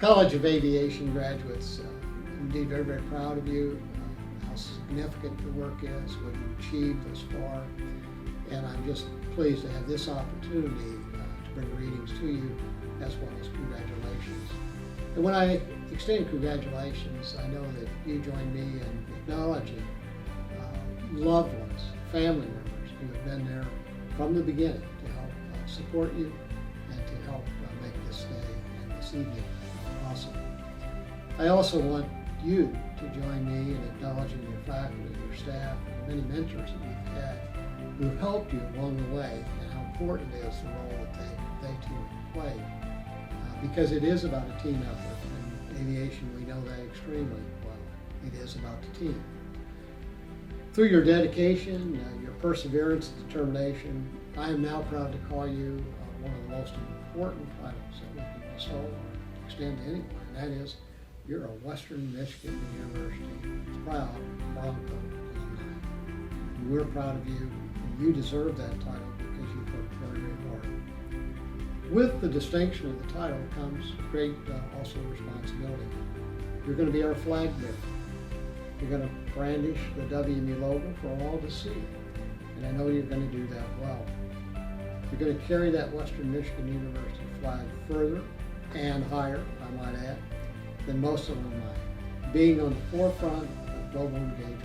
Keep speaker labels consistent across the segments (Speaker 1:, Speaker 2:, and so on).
Speaker 1: College of Aviation graduates, I'm indeed very, very proud of you, how significant your work is, what you've achieved thus far, and I'm just pleased to have this opportunity to bring greetings to you, as well as congratulations. And when I extend congratulations, I know that you join me in acknowledging loved ones, family members who have been there from the beginning to help support you and to help make this day and this evening possible. I also want you to join me in acknowledging your faculty, your staff, and the many mentors that you've had who have helped you along the way, and how important it is the role that they too play. Because it is about a team effort. In aviation, we know that extremely well. It is about the team. Through your dedication, your perseverance and determination, I am now proud to call you one of the most important titles that we can bestow or extend to anyone, and that is, you're a Western Michigan University proud Bronco alumni. And we're proud of you, and you deserve that title because you've worked very, very hard. With the distinction of the title comes great also responsibility. You're going to be our flag bearer. You're going to brandish the WMU logo for all to see, and I know you're going to do that well. You're going to carry that Western Michigan University flag further and higher, I might add, than most alumni, being on the forefront of global engagement.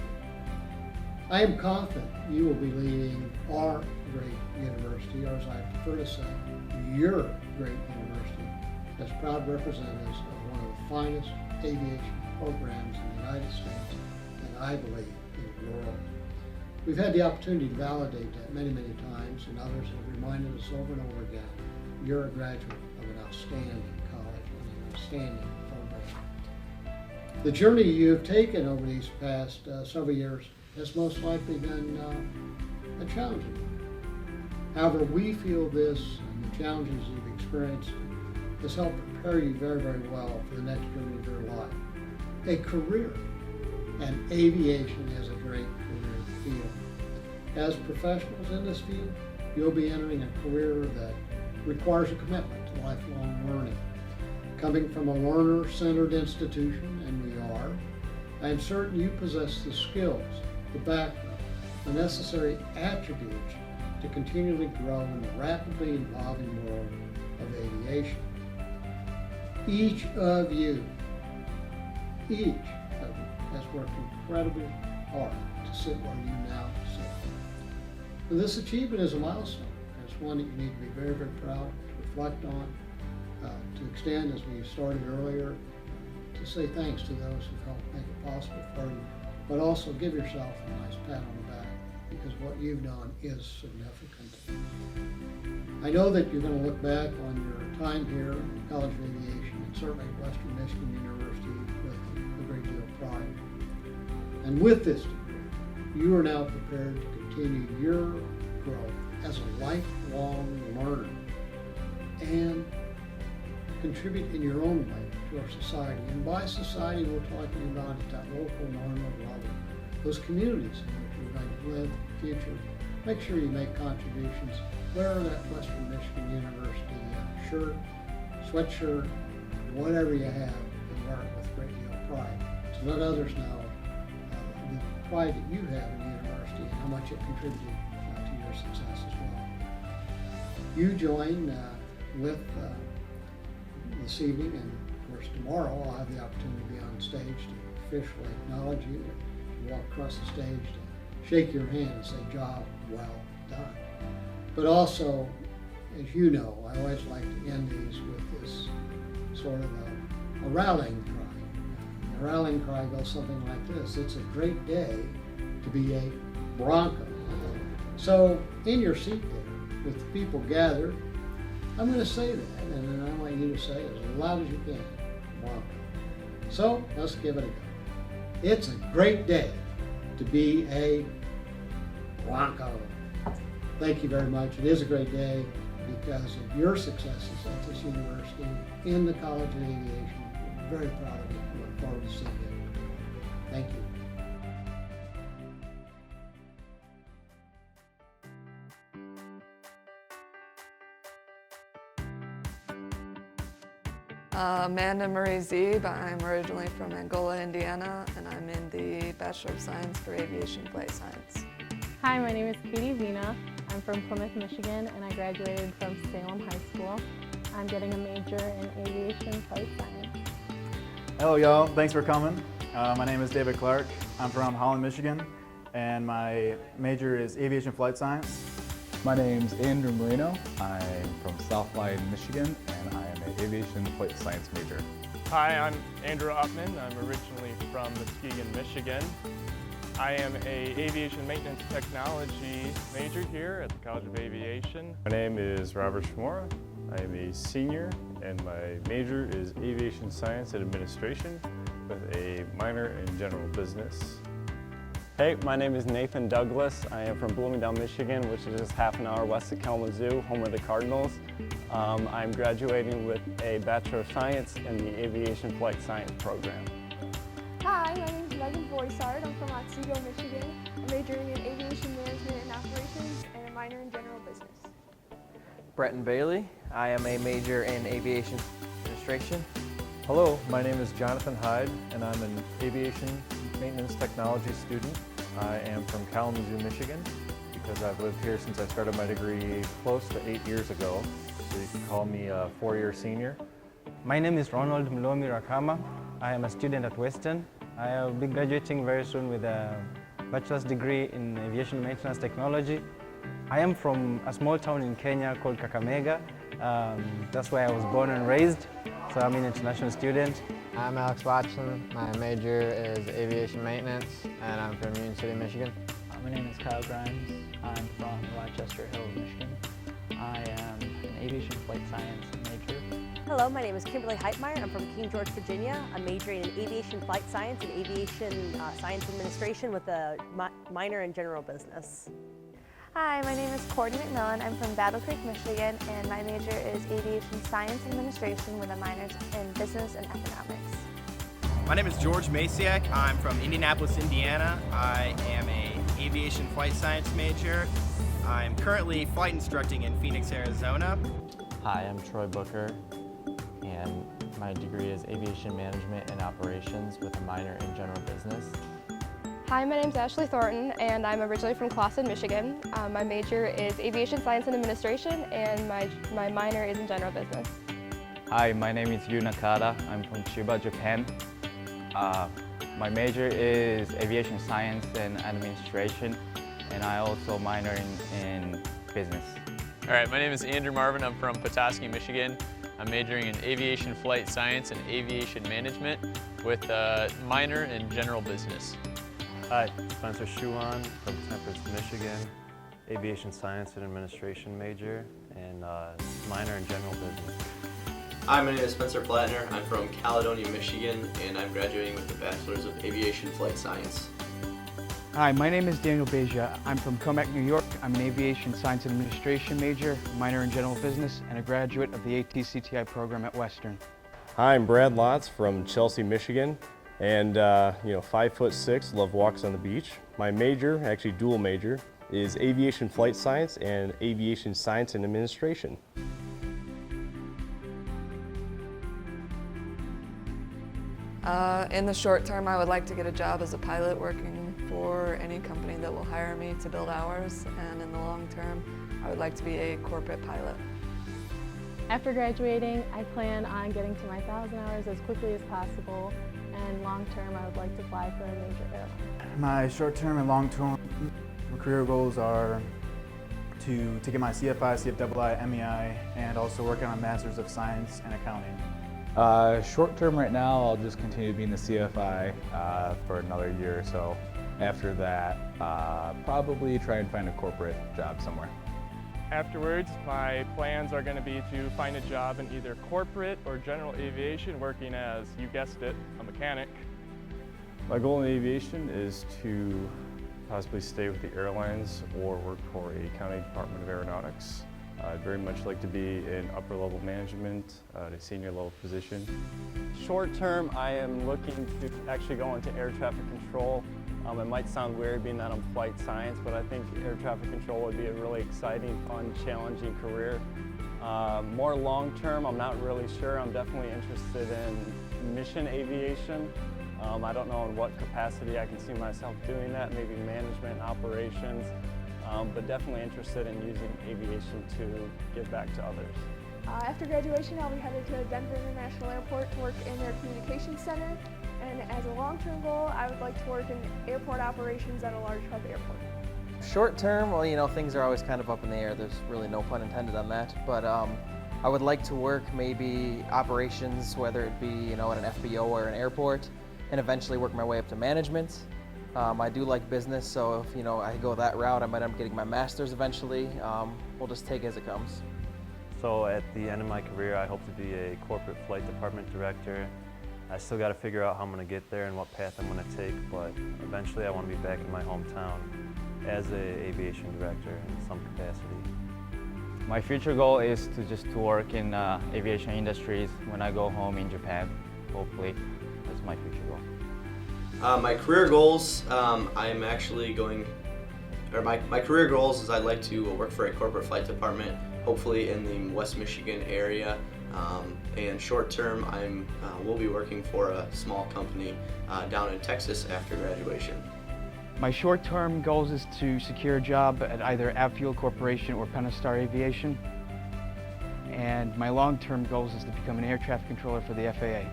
Speaker 1: I am confident you will be leading our great university, or as I prefer to say, your great university, as proud representatives of one of the finest aviation programs in the United States, and I believe in the world. We've had the opportunity to validate that many, many times, and others have reminded us over and over again, you're a graduate of an outstanding college and an outstanding program. The journey you've taken over these past several years has most likely been a challenging one. However, we feel this and the challenges you've experienced has helped prepare you very, very well for the next journey of your life. A career, and aviation is a great career field. As professionals in this field, you'll be entering a career that requires a commitment to lifelong learning. Coming from a learner-centered institution, and we are, I am certain you possess the skills, the background, the necessary attributes to continually grow in the rapidly evolving world of aviation. Each of you has worked incredibly hard to sit where you now sit. But this achievement is a milestone. It's one that you need to be very, very proud to reflect on, to extend, as we started earlier, to say thanks to those who helped make it possible for you, but also give yourself a nice pat on the back, because what you've done is significant. I know that you're going to look back on your time here in the College of Aviation, and certainly at Western Michigan University, with a great deal of pride. And with this degree, you are now prepared to continue your growth as a lifelong learner and contribute in your own way to our society. And by society, we're talking about at that local, normal level, those communities in which you're going to live in the future. Make sure you make contributions. Wear that Western Michigan University shirt, sweatshirt, whatever you have, and wear it with a great deal of pride. To let others know the pride that you have in the university and how much it contributed to your success as well. You join with this evening, and of course tomorrow I'll have the opportunity to be on stage to officially acknowledge you, to walk across the stage to shake your hand and say, job well done. But also, as you know, I always like to end these with this sort of a rallying cry. The rallying cry goes something like this: it's a great day to be a Bronco. So in your seat there, with the people gathered, I'm going to say that, and then I want you to say it as loud as you can, Bronco. So let's give it a go. It's a great day to be a Bronco. Thank you very much. It is a great day because of your successes at this university in the College of Aviation. We're very proud of you. We look forward to seeing you. Thank you.
Speaker 2: Amanda Marie Zeeb. I'm originally from Angola, Indiana, and I'm in the Bachelor of Science for Aviation Flight Science.
Speaker 3: Hi, my name is Katie Vina. I'm from Plymouth, Michigan, and I graduated from Salem High School. I'm getting a major in aviation flight science.
Speaker 4: Hello y'all, thanks for coming. My name is David Clark. I'm from Holland, Michigan, and my major is aviation flight science.
Speaker 5: My name's Andrew Marino. I'm from South Lyon, Michigan, and I am an aviation flight science major.
Speaker 6: Hi, I'm Andrew Upman. I'm originally from Muskegon, Michigan. I am an aviation maintenance technology major here at the College of Aviation.
Speaker 7: My name is Robert Shmora. I am a senior, and my major is aviation science and administration with a minor in general business.
Speaker 8: Hey, my name is Nathan Douglas. I am from Bloomingdale, Michigan, which is just half an hour west of Kalamazoo, home of the Cardinals. I'm graduating with a Bachelor of Science in the Aviation Flight Science program.
Speaker 9: Hi, my name is Megan Boisard. I'm from Otsego, Michigan. I'm majoring in aviation management and operations and a minor in general business.
Speaker 10: Bretton Bailey. I am a major in aviation administration.
Speaker 11: Hello, my name is Jonathan Hyde, and I'm an aviation maintenance technology student. I am from Kalamazoo, Michigan, because I've lived here since I started my degree close to 8 years ago, so you can call me a 4-year senior.
Speaker 12: My name is Ronald Mlomi Rakama. I am a student at Western. I will be graduating very soon with a bachelor's degree in aviation maintenance technology. I am from a small town in Kenya called Kakamega. That's where I was born and raised, so I'm an international student.
Speaker 13: I'm Alex Watson. My major is aviation maintenance, and I'm from Union City, Michigan.
Speaker 14: My name is Kyle Grimes. I'm from Rochester Hills, Michigan. I am an aviation flight science major.
Speaker 15: Hello, my name is Kimberly Heitmeyer. I'm from King George, Virginia. I'm majoring in aviation flight science and aviation science administration with a minor in general business.
Speaker 16: Hi, my name is Courtney McMillan. I'm from Battle Creek, Michigan, and my major is aviation science and administration with a minor in business and economics.
Speaker 17: My name is George Masiak. I'm from Indianapolis, Indiana. I am an aviation flight science major. I'm currently flight instructing in Phoenix, Arizona.
Speaker 18: Hi, I'm Troy Booker, and my degree is aviation management and operations with a minor in general business.
Speaker 19: Hi, my name is Ashley Thornton, and I'm originally from Clawson, Michigan. My major is aviation science and administration, and my minor is in general business.
Speaker 20: Hi, my name is Yu Nakata. I'm from Chiba, Japan. My major is aviation science and administration, and I also minor in business.
Speaker 6: All right, my name is Andrew Marvin. I'm from Petoskey, Michigan. I'm majoring in aviation flight science and aviation management with a minor in general business.
Speaker 2: Hi, Spencer Schuhan from Tempest, Michigan, aviation science and administration major, and minor in general business.
Speaker 7: Hi, my name is Spencer Plattner. I'm from Caledonia, Michigan, and I'm graduating with the Bachelor's of Aviation Flight Science.
Speaker 19: Hi, my name is Daniel Beja. I'm from Comac, New York. I'm an aviation science and administration major, minor in general business, and a graduate of the ATCTI program at Western.
Speaker 17: Hi, I'm Brad Lotz from Chelsea, Michigan. And 5'6", love walks on the beach. My major, actually dual major, is aviation flight science and aviation science and administration.
Speaker 2: In the short term, I would like to get a job as a pilot working for any company that will hire me to build hours, and in the long term, I would like to be a corporate pilot.
Speaker 3: After graduating, I plan on getting to my 1,000 hours as quickly as possible, and long term, I would like to fly for a major airline.
Speaker 4: My short-term and long-term career goals are to get my CFI, CFII, MEI, and also work on a Master's of Science and Accounting.
Speaker 5: Short term right now, I'll just continue to be in the CFI for another year or so. After that, probably try and find a corporate job somewhere.
Speaker 6: Afterwards, my plans are going to be to find a job in either corporate or general aviation, working as, you guessed it, a mechanic.
Speaker 7: My goal in aviation is to possibly stay with the airlines or work for a county department of aeronautics. I'd very much like to be in upper level management at a senior level position.
Speaker 8: Short term, I am looking to actually go into air traffic control. It might sound weird being that I'm flight science, but I think air traffic control would be a really exciting, fun, challenging career. More long-term, I'm not really sure. I'm definitely interested in mission aviation. I don't know in what capacity I can see myself doing that, maybe management, operations, but definitely interested in using aviation to give back to others.
Speaker 9: After graduation, I'll be headed to Denver International Airport to work in their communications center. And as a long-term goal, I would like to work in airport operations at a large hub airport.
Speaker 10: Short term, well, you know, things are always kind of up in the air. There's really no pun intended on that. But I would like to work maybe operations, whether it be, you know, at an FBO or an airport, and eventually work my way up to management. I do like business, so if, you know, I go that route, I might end up getting my master's eventually. We'll just take it as it comes.
Speaker 21: So at the end of my career, I hope to be a corporate flight department director. I still got to figure out how I'm going to get there and what path I'm going to take, but eventually I want to be back in my hometown as an aviation director in some capacity.
Speaker 20: My future goal is to work in aviation industries when I go home in Japan, hopefully. That's my future goal.
Speaker 22: My career goals, I'm actually going, or my career goals is I'd like to work for a corporate flight department, hopefully in the West Michigan area. And short term, will be working for a small company down in Texas after graduation.
Speaker 19: My short-term goals is to secure a job at either Avfuel Corporation or Pentastar Aviation. And my long-term goals is to become an air traffic controller for the FAA.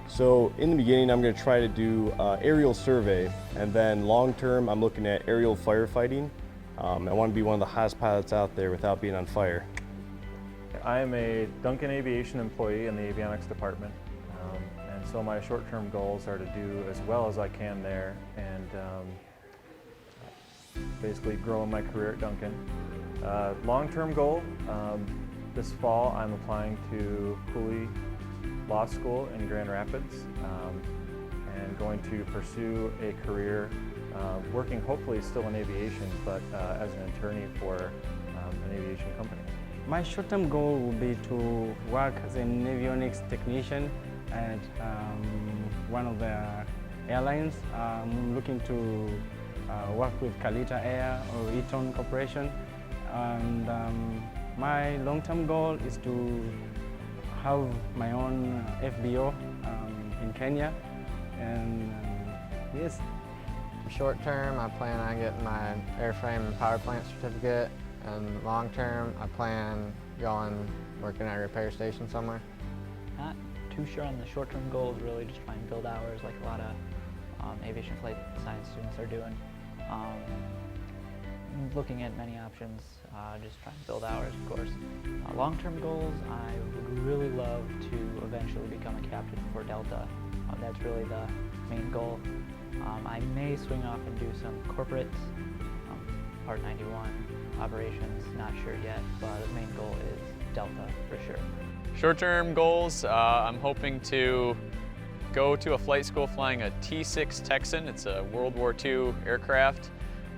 Speaker 17: So in the beginning, I'm going to try to do aerial survey, and then long term, I'm looking at aerial firefighting. I want to be one of the hottest pilots out there without being on fire.
Speaker 7: I am a Duncan Aviation employee in the avionics department, and so my short-term goals are to do as well as I can there and basically grow in my career at Duncan. Long-term goal, this fall I'm applying to Cooley Law School in Grand Rapids and going to pursue a career working hopefully still in aviation, but as an attorney for an aviation company.
Speaker 12: My short-term goal would be to work as an avionics technician at one of the airlines. I'm looking to work with Kalita Air or Eaton Corporation. And my long-term goal is to have my own FBO in Kenya. And yes.
Speaker 13: Short term, I plan on getting my airframe and power plant certificate. And long term, I plan working at a repair station somewhere.
Speaker 14: Not too sure on the short-term goals, really just trying to build hours like a lot of aviation flight science students are doing. Looking at many options, just trying to build hours, of course. Long-term goals, I would really love to eventually become a captain for Delta. That's really the main goal. I may swing off and do some corporate Part 91 operations, not sure yet, but the main goal is Delta for sure.
Speaker 6: Short-term goals, I'm hoping to go to a flight school flying a T-6 Texan. It's a World War II aircraft,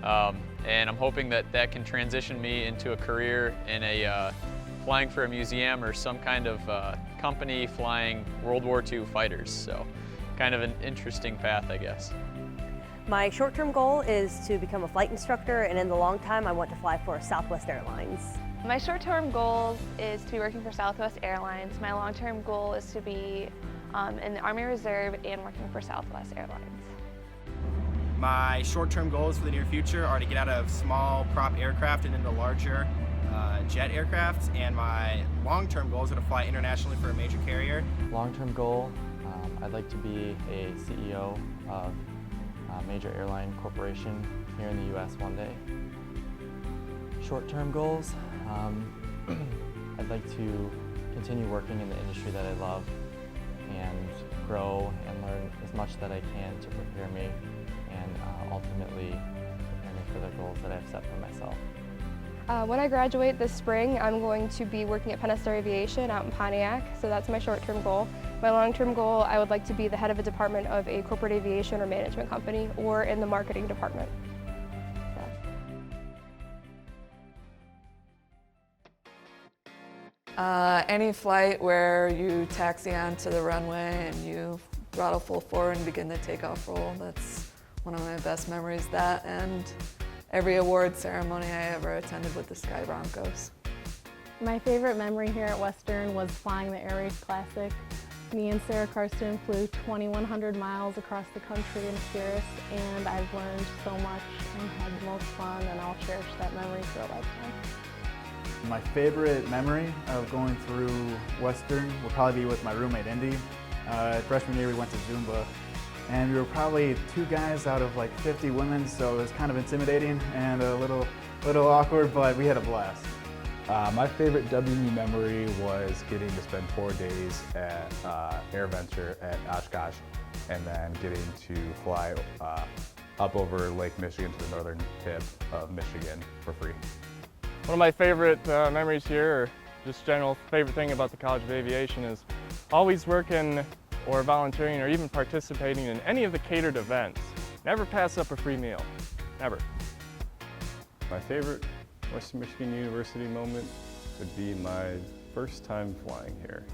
Speaker 6: and I'm hoping that that can transition me into a career in flying for a museum or some kind of company flying World War II fighters. So kind of an interesting path, I guess.
Speaker 15: My short-term goal is to become a flight instructor, and in the long time, I want to fly for Southwest Airlines.
Speaker 16: My short-term goal is to be working for Southwest Airlines. My long-term goal is to be in the Army Reserve and working for Southwest Airlines.
Speaker 23: My short-term goals for the near future are to get out of small prop aircraft and into larger jet aircraft, and my long-term goals are to fly internationally for a major carrier.
Speaker 18: Long-term goal, I'd like to be a CEO of a major airline corporation here in the US one day. Short-term goals, I'd like to continue working in the industry that I love and grow and learn as much that I can to prepare me and ultimately prepare me for the goals that I've set for myself.
Speaker 9: When I graduate this spring, I'm going to be working at Pentastar Aviation out in Pontiac, so that's my short-term goal. My long-term goal, I would like to be the head of a department of a corporate aviation or management company or in the marketing department.
Speaker 2: Any flight where you taxi onto the runway and you throttle full forward and begin the takeoff roll, that's one of my best memories. That and every award ceremony I ever attended with the Sky Broncos.
Speaker 1: My favorite memory here at Western was flying the Air Race Classic. Me and Sarah Karsten flew 2,100 miles across the country in Cirrus, and I've learned so much and had the most fun, and I'll cherish that memory for a lifetime.
Speaker 4: My favorite memory of going through Western will probably be with my roommate Indy. Freshman year we went to Zumba, and we were probably 2 guys out of like 50 women, so it was kind of intimidating and a little awkward, but we had a blast.
Speaker 5: My favorite WMU memory was getting to spend 4 days at AirVenture at Oshkosh, and then getting to fly up over Lake Michigan to the northern tip of Michigan for free.
Speaker 3: One of my favorite memories here, or just general favorite thing about the College of Aviation, is always working or volunteering or even participating in any of the catered events. Never pass up a free meal, never.
Speaker 7: My favorite Western Michigan University moment would be my first time flying here.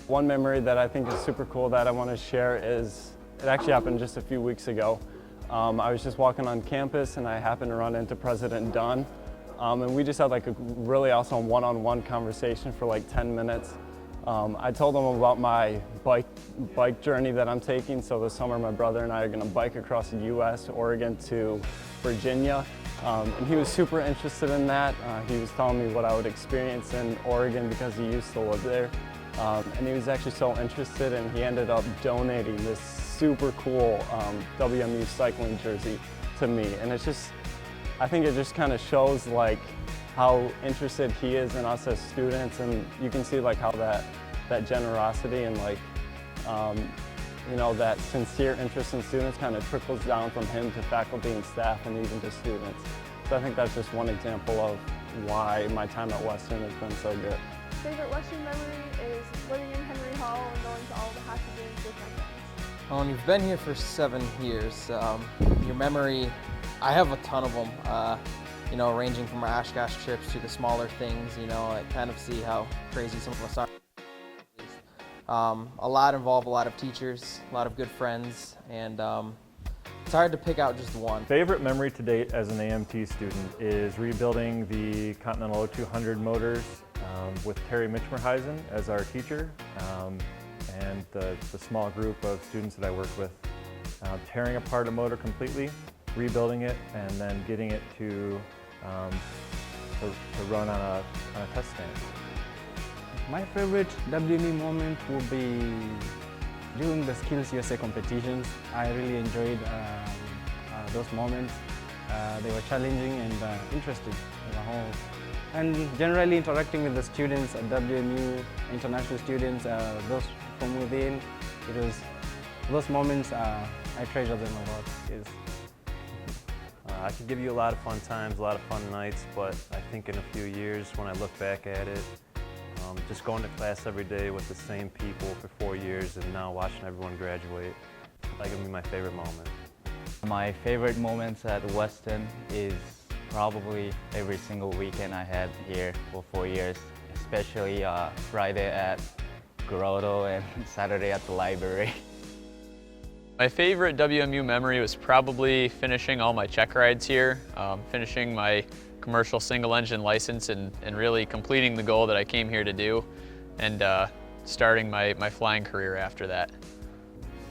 Speaker 8: One memory that I think is super cool that I want to share is, it actually happened just a few weeks ago. I was just walking on campus and I happened to run into President Dunn. And we just had like a really awesome one-on-one conversation for like 10 minutes. I told him about my bike journey that I'm taking. So this summer my brother and I are going to bike across the US, Oregon to Virginia. And he was super interested in that. He was telling me what I would experience in Oregon because he used to live there. And he was actually so interested, and he ended up donating this super cool WMU cycling jersey to me. And it's just, I think it just kind of shows like how interested he is in us as students, and you can see like how that generosity and like you know, that sincere interest in students kind of trickles down from him to faculty and staff and even to students. So I think that's just one example of why my time at Western has been so good.
Speaker 16: Favorite Western memory is living in Henry Hall and going to all the hockey games with my friends.
Speaker 10: Well, you've been here for 7 years. Your memory, I have a ton of them. You know, ranging from our Oshkosh trips to the smaller things. You know, I kind of see how crazy some of us are. A lot involve a lot of teachers, a lot of good friends, and it's hard to pick out just one.
Speaker 21: Favorite memory to date as an AMT student is rebuilding the Continental 200 motors with Terry Mitchmerheisen as our teacher, and the small group of students that I work with. Tearing apart a motor completely, rebuilding it, and then getting it to run on a test stand.
Speaker 12: My favorite WME moment would be during the Skills USA competitions. I really enjoyed those moments. They were challenging and interesting as a whole. And generally interacting with the students at WMU, international students, those from within, those moments, I treasure them a lot.
Speaker 21: I could give you a lot of fun times, a lot of fun nights, but I think in a few years when I look back at it, just going to class every day with the same people for 4 years and now watching everyone graduate, that's gonna be my favorite moment.
Speaker 20: My favorite moments at Western is probably every single weekend I had here for 4 years, especially Friday at Grotto and Saturday at the library.
Speaker 6: My favorite WMU memory was probably finishing all my check rides here, finishing my commercial single engine license and really completing the goal that I came here to do, and starting my flying career after that.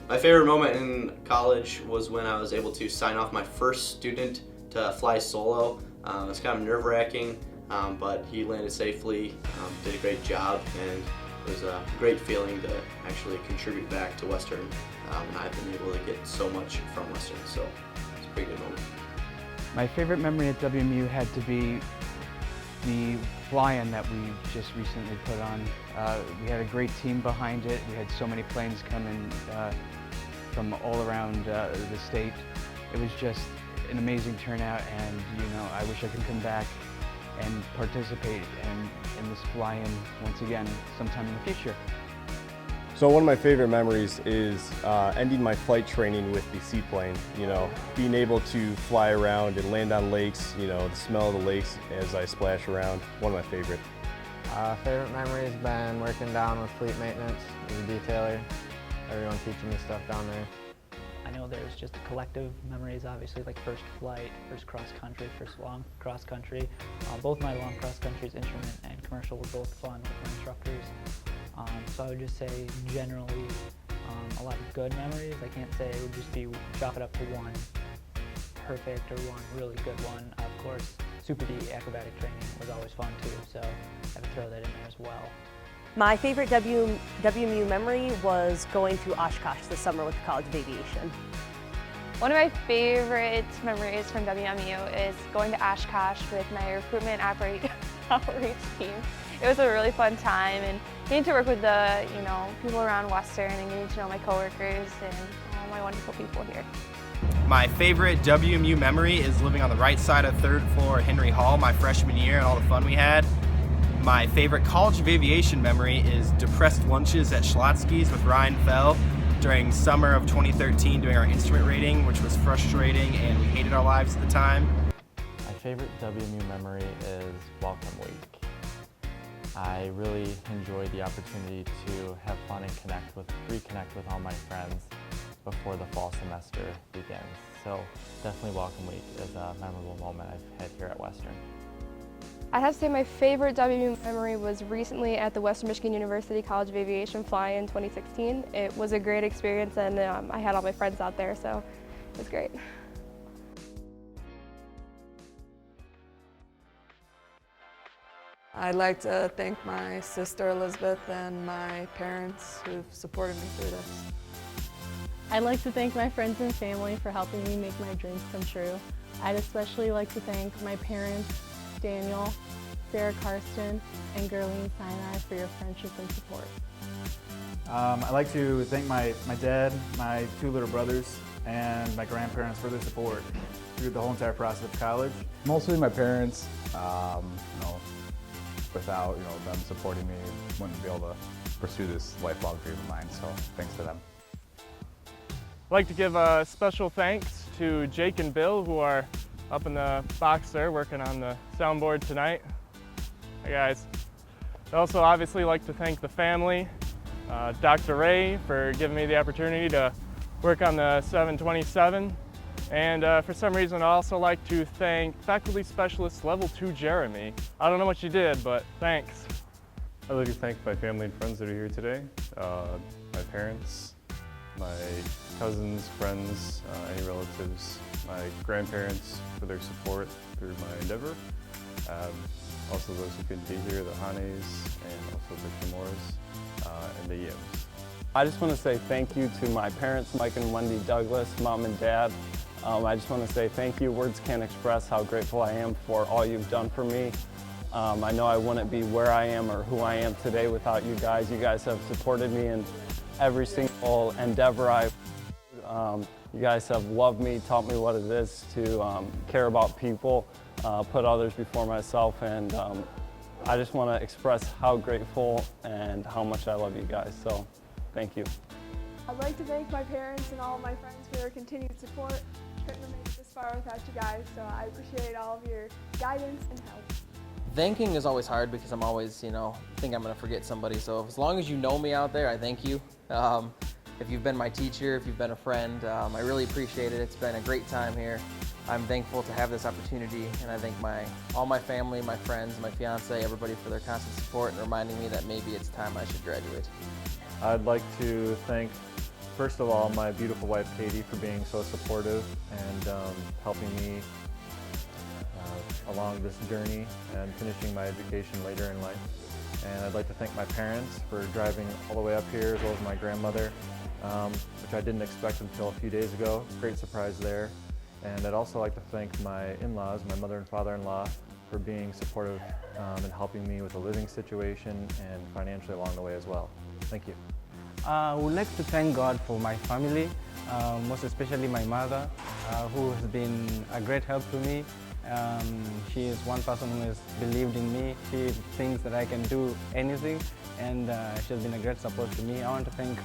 Speaker 22: My favorite moment in college was when I was able to sign off my first student to fly solo. It was kind of nerve-wracking, but he landed safely, did a great job, and it was a great feeling to actually contribute back to Western, and I've been able to get so much from Western, so it's a pretty good moment.
Speaker 19: My favorite memory at WMU had to be the fly-in that we just recently put on. We had a great team behind it. We had so many planes coming from all around the state. It was just an amazing turnout, and you know, I wish I could come back and participate in this fly-in once again sometime in the future.
Speaker 17: So one of my favorite memories is ending my flight training with the seaplane. You know, being able to fly around and land on lakes, you know, the smell of the lakes as I splash around, one of my favorite.
Speaker 13: Favorite memory has been working down with fleet maintenance as a detailer. Everyone teaching me stuff down there.
Speaker 14: I know there's just collective memories, obviously, like first flight, first cross country, first long cross country. Both my long cross countries, instrument and commercial, were both fun with my instructors. So I would just say generally a lot of good memories. I can't say it would just be chalk it up to one perfect or one really good one. Of course, Super D acrobatic training was always fun too, so I have to throw that in there as well.
Speaker 11: My favorite WMU memory was going to Oshkosh this summer with the College of Aviation.
Speaker 16: One of my favorite memories from WMU is going to Oshkosh with my recruitment outreach team. It was a really fun time, and getting to work with the people around Western and getting to know my coworkers and all my wonderful people here.
Speaker 15: My favorite WMU memory is living on the right side of 3rd floor Henry Hall my freshman year and all the fun we had. My favorite College of Aviation memory is depressed lunches at Schlotsky's with Ryan Fell during summer of 2013 doing our instrument rating, which was frustrating and we hated our lives at the time.
Speaker 18: My favorite WMU memory is Welcome Week. I really enjoyed the opportunity to have fun and reconnect with all my friends before the fall semester begins. So definitely Welcome Week is a memorable moment I've had here at Western.
Speaker 9: I'd have to say my favorite WMU memory was recently at the Western Michigan University College of Aviation fly in 2016. It was a great experience, and I had all my friends out there, so it was great.
Speaker 2: I'd like to thank my sister Elizabeth and my parents who've supported me through this.
Speaker 1: I'd like to thank my friends and family for helping me make my dreams come true. I'd especially like to thank my parents, Daniel, Sarah Karsten, and Gerline Sinai for your friendship and support.
Speaker 4: I'd like to thank my dad, my 2 little brothers, and my grandparents for their support through the whole entire process of college.
Speaker 5: Mostly my parents. Without them supporting me, wouldn't be able to pursue this lifelong dream of mine. So thanks to them.
Speaker 3: I'd like to give a special thanks to Jake and Bill, who are up in the box there working on the soundboard tonight. Hi guys. I'd also obviously like to thank the family, Dr. Ray for giving me the opportunity to work on the 727. And for some reason I'd also like to thank Faculty Specialist Level 2 Jeremy. I don't know what you did, but thanks.
Speaker 7: I'd like to thank my family and friends that are here today, my parents, my cousins, friends, any relatives, my grandparents for their support through my endeavor. Also those who couldn't be here, the Hanes, and also the Kimuras, and the Yims.
Speaker 8: I just want to say thank you to my parents, Mike and Wendy Douglas, Mom and Dad. I just want to say thank you. Words can't express how grateful I am for all you've done for me. I know I wouldn't be where I am or who I am today without you guys. You guys have supported me in every single endeavor I've you guys have loved me, taught me what it is to care about people, put others before myself, and I just want to express how grateful and how much I love you guys, so thank you.
Speaker 23: I'd like to thank my parents and all of my friends for their continued support. Couldn't have made it this far without you guys, so I appreciate all of your guidance and help.
Speaker 10: Thanking is always hard because I'm always, think I'm going to forget somebody. So as long as you know me out there, I thank you. If you've been my teacher, if you've been a friend, I really appreciate it. It's been a great time here. I'm thankful to have this opportunity, and I thank all my family, my friends, my fiance, everybody for their constant support and reminding me that maybe it's time I should graduate.
Speaker 21: I'd like to thank, first of all, my beautiful wife Katie for being so supportive and helping me along this journey and finishing my education later in life. And I'd like to thank my parents for driving all the way up here, as well as my grandmother, which I didn't expect until a few days ago. Great surprise there. And I'd also like to thank my in-laws, my mother and father-in-law, for being supportive and helping me with the living situation and financially along the way as well. Thank you.
Speaker 12: I would like to thank God for my family, most especially my mother, who has been a great help to me. She is one person who has believed in me. She thinks that I can do anything, and she has been a great support to me. I want to thank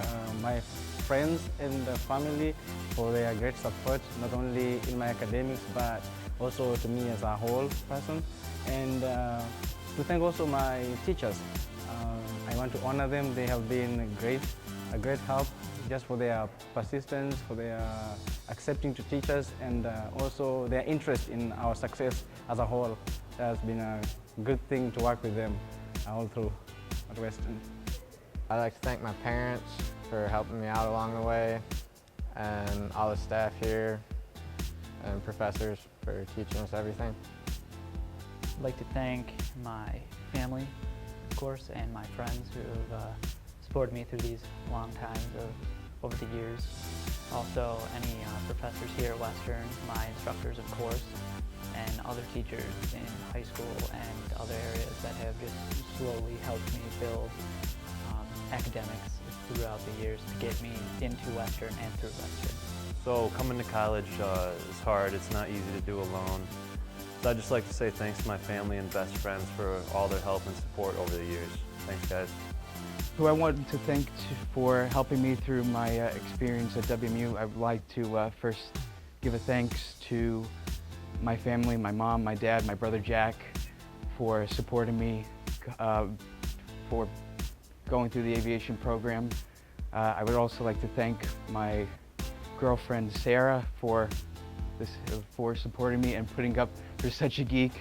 Speaker 12: my friends and the family for their great support, not only in my academics, but also to me as a whole person. And to thank also my teachers. I want to honor them. They have been a great help just for their persistence, for their accepting to teach us, and also their interest in our success as a whole. It has been a good thing to work with them all through at Western.
Speaker 13: I'd like to thank my parents for helping me out along the way, and all the staff here and professors for teaching us everything.
Speaker 14: I'd like to thank my family, of course, and my friends who have supported me through these long times over the years. Also, any professors here at Western, my instructors, of course, and other teachers in high school and other areas that have just slowly helped me build academics throughout the years to get me into Western and through Western.
Speaker 21: So coming to college is hard. It's not easy to do alone. So I'd just like to say thanks to my family and best friends for all their help and support over the years. Thanks, guys.
Speaker 19: Who I wanted to thank for helping me through my experience at WMU, I would like to first give a thanks to my family, my mom, my dad, my brother Jack, for supporting me, for going through the aviation program. I would also like to thank my girlfriend Sarah for supporting me and putting up for such a geek.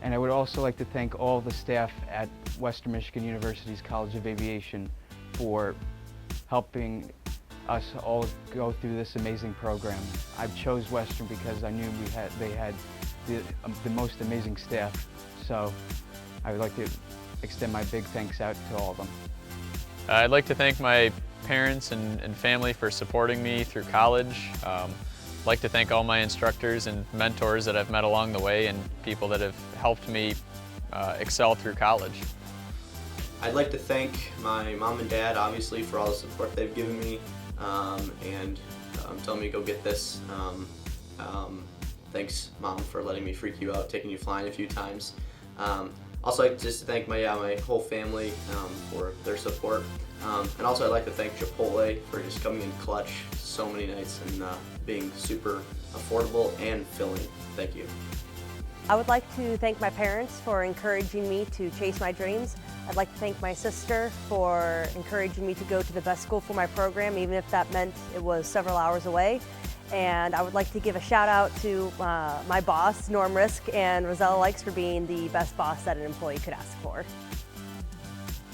Speaker 19: And I would also like to thank all the staff at Western Michigan University's College of Aviation for helping us all go through this amazing program. I chose Western because I knew they had the most amazing staff. So I would like to extend my big thanks out to all of them.
Speaker 6: I'd like to thank my parents and family for supporting me through college. I'd like to thank all my instructors and mentors that I've met along the way and people that have helped me excel through college.
Speaker 20: I'd like to thank my mom and dad, obviously, for all the support they've given me and telling me to go get this. Thanks, Mom, for letting me freak you out, taking you flying a few times. Also, I'd like just to thank my whole family for their support. And also, I'd like to thank Chipotle for just coming in clutch so many nights and being super affordable and filling. Thank you.
Speaker 11: I would like to thank my parents for encouraging me to chase my dreams. I'd like to thank my sister for encouraging me to go to the best school for my program, even if that meant it was several hours away. And I would like to give a shout out to my boss, Norm Risk, and Rosella Likes for being the best boss that an employee could ask for.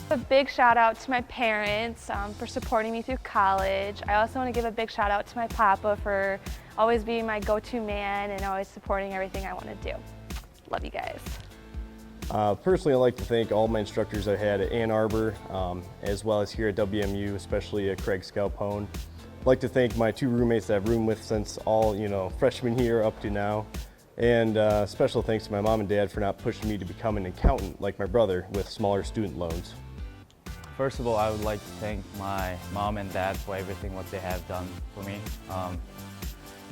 Speaker 16: A big shout out to my parents for supporting me through college. I also want to give a big shout out to my papa for always being my go-to man and always supporting everything I want to do. Love you guys.
Speaker 17: Personally, I'd like to thank all my instructors I had at Ann Arbor, as well as here at WMU, especially Craig Scalpone. I'd like to thank my two roommates that I've roomed with since all, freshman year up to now. And special thanks to my mom and dad for not pushing me to become an accountant like my brother with smaller student loans.
Speaker 18: First of all, I would like to thank my mom and dad for everything what they have done for me.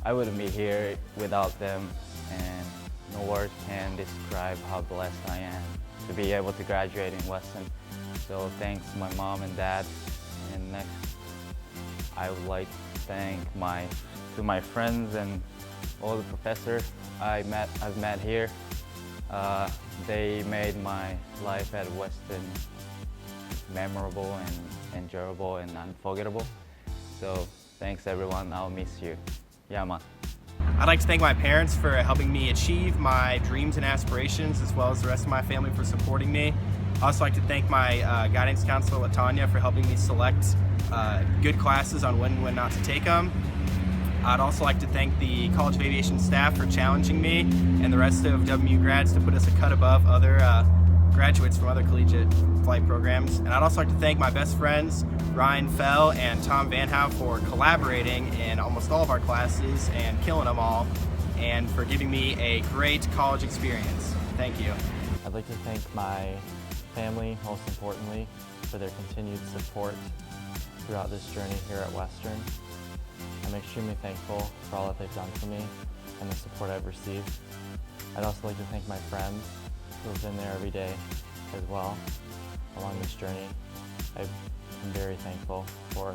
Speaker 18: I wouldn't be here without them, and no words can describe how blessed I am to be able to graduate in Western. So thanks to my mom and dad. And next, I would like to thank my friends and all the professors I've met here. They made my life at Western memorable and enjoyable and unforgettable. So thanks everyone, I'll miss you. Yeah, man.
Speaker 15: I'd like to thank my parents for helping me achieve my dreams and aspirations, as well as the rest of my family for supporting me. I'd also like to thank my guidance counselor, LaTanya, for helping me select good classes on when and when not to take them. I'd also like to thank the College of Aviation staff for challenging me and the rest of WMU grads to put us a cut above other graduates from other collegiate flight programs. And I'd also like to thank my best friends, Ryan Fell and Tom Van Hout, for collaborating in almost all of our classes and killing them all, and for giving me a great college experience. Thank you.
Speaker 18: I'd like to thank my family, most importantly, for their continued support throughout this journey here at Western. I'm extremely thankful for all that they've done for me and the support I've received. I'd also like to thank my friends who have been there every day as well along this journey. I'm very thankful for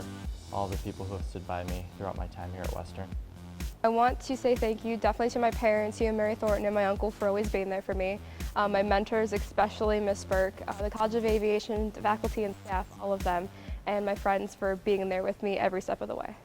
Speaker 18: all the people who have stood by me throughout my time here at Western.
Speaker 9: I want to say thank you definitely to my parents, you and Mary Thornton, and my uncle for always being there for me. My mentors, especially Miss Burke, the College of Aviation, the faculty and staff, all of them. and my friends for being there with me every step of the way.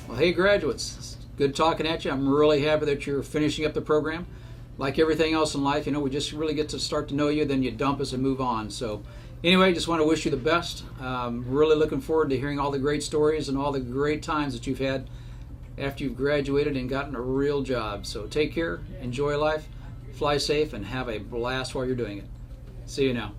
Speaker 1: Well, hey graduates, it's good talking at you. I'm really happy that you're finishing up the program. Like everything else in life, we just really get to start to know you, then you dump us and move on. So anyway, just want to wish you the best. Really looking forward to hearing all the great stories and all the great times that you've had after you've graduated and gotten a real job. So take care, enjoy life, fly safe, and have a blast while you're doing it. See you now.